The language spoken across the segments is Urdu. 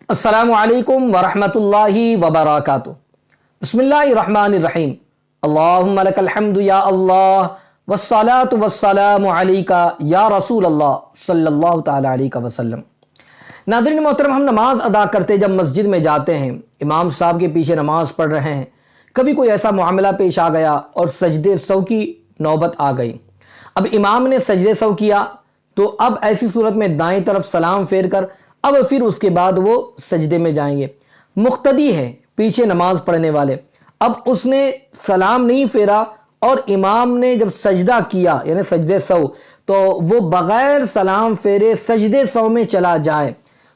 السلام علیکم ورحمۃ اللہ وبرکاتہ۔ بسم اللہ الرحمن الرحیم۔ اللہم لک الحمد یا اللہ والصلاة والسلام علیکہ یا رسول اللہ صلی اللہ تعالی علیہ وسلم۔ ناظرین محترم، ہم نماز ادا کرتے جب مسجد میں جاتے ہیں، امام صاحب کے پیچھے نماز پڑھ رہے ہیں، کبھی کوئی ایسا معاملہ پیش آ گیا اور سجدے سہو کی نوبت آ گئی۔ اب امام نے سجدے سہو کیا تو اب ایسی صورت میں دائیں طرف سلام پھیر کر اب پھر اس کے بعد وہ سجدے میں جائیں گے۔ مقتدی ہے پیچھے نماز پڑھنے والے، اب اس نے سلام نہیں پھیرا اور امام نے جب سجدہ کیا یعنی سجدے سہو تو وہ بغیر سلام پھیرے سجدے سہو میں چلا جائے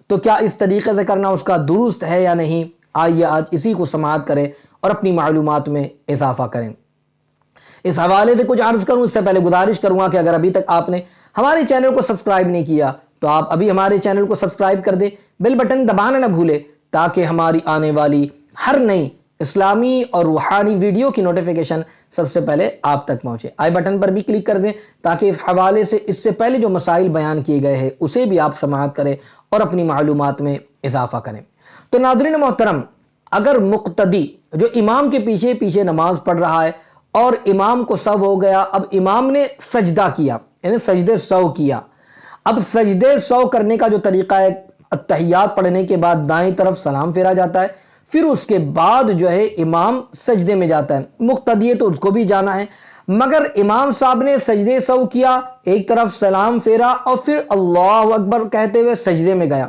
تو کیا اس طریقے سے کرنا اس کا درست ہے یا نہیں؟ آئیے آج اسی کو سماعت کریں اور اپنی معلومات میں اضافہ کریں۔ اس حوالے سے کچھ عرض کروں، اس سے پہلے گزارش کروں گا کہ اگر ابھی تک آپ نے ہمارے چینل کو سبسکرائب نہیں کیا تو آپ ابھی ہمارے چینل کو سبسکرائب کر دیں، بیل بٹن دبانا نہ بھولے تاکہ ہماری آنے والی ہر نئی اسلامی اور روحانی ویڈیو کی نوٹیفیکیشن سب سے پہلے آپ تک پہنچے۔ آئی بٹن پر بھی کلک کر دیں تاکہ اس حوالے سے اس سے پہلے جو مسائل بیان کیے گئے ہیں اسے بھی آپ سماعت کریں اور اپنی معلومات میں اضافہ کریں۔ تو ناظرین محترم، اگر مقتدی جو امام کے پیچھے پیچھے نماز پڑھ رہا ہے اور امام کو سہو ہو گیا، اب امام نے سجدہ کیا یعنی سجدے سہو کیا، اب سجدے سہو کرنے کا جو طریقہ ہے، التحیات پڑھنے کے بعد دائیں طرف سلام پھیرا جاتا ہے، پھر اس کے بعد جو ہے امام سجدے میں جاتا ہے۔ مقتدی تو اس کو بھی جانا ہے، مگر امام صاحب نے سجدے سہو کیا، ایک طرف سلام پھیرا اور پھر اللہ اکبر کہتے ہوئے سجدے میں گیا۔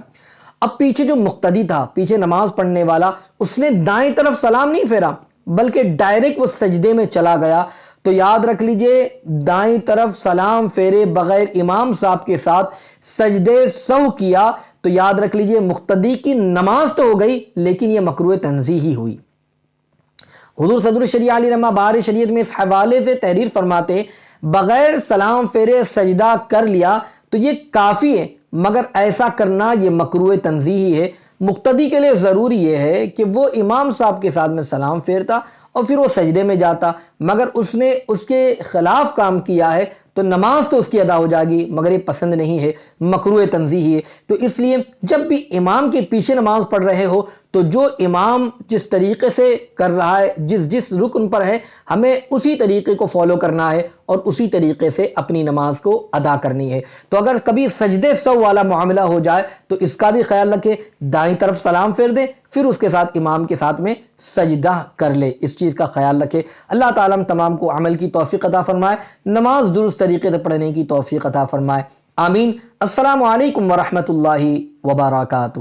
اب پیچھے جو مقتدی تھا، پیچھے نماز پڑھنے والا، اس نے دائیں طرف سلام نہیں پھیرا بلکہ ڈائریکٹ وہ سجدے میں چلا گیا، تو یاد رکھ لیجئے دائیں طرف سلام پھیرے بغیر امام صاحب کے ساتھ سجدے سہو کیا تو یاد رکھ لیجئے مقتدی کی نماز تو ہو گئی لیکن یہ مکروہ تنزیہی ہوئی۔ حضور صدر شریعہ علیہ رحمہ بار شریعت میں اس حوالے سے تحریر فرماتے، بغیر سلام پھیرے سجدہ کر لیا تو یہ کافی ہے، مگر ایسا کرنا یہ مکروہ تنزیہی ہے۔ مقتدی کے لیے ضروری یہ ہے کہ وہ امام صاحب کے ساتھ میں سلام پھیرتا اور پھر وہ سجدے میں جاتا، مگر اس نے اس کے خلاف کام کیا ہے تو نماز تو اس کی ادا ہو جائے گی مگر یہ پسند نہیں ہے، مکروہ تنزیہی ہے۔ تو اس لیے جب بھی امام کے پیچھے نماز پڑھ رہے ہو تو جو امام جس طریقے سے کر رہا ہے، جس رکن پر ہے، ہمیں اسی طریقے کو فالو کرنا ہے اور اسی طریقے سے اپنی نماز کو ادا کرنی ہے۔ تو اگر کبھی سجدے سہو والا معاملہ ہو جائے تو اس کا بھی خیال رکھیں، دائیں طرف سلام پھیر دیں، پھر اس کے ساتھ امام کے ساتھ میں سجدہ کر لے، اس چیز کا خیال رکھے۔ اللہ تعالیٰ ہم تمام کو عمل کی توفیق عطا فرمائے، نماز درست طریقے سے پڑھنے کی توفیق عطا فرمائے، آمین۔ السلام علیکم ورحمۃ اللہ وبرکاتہ۔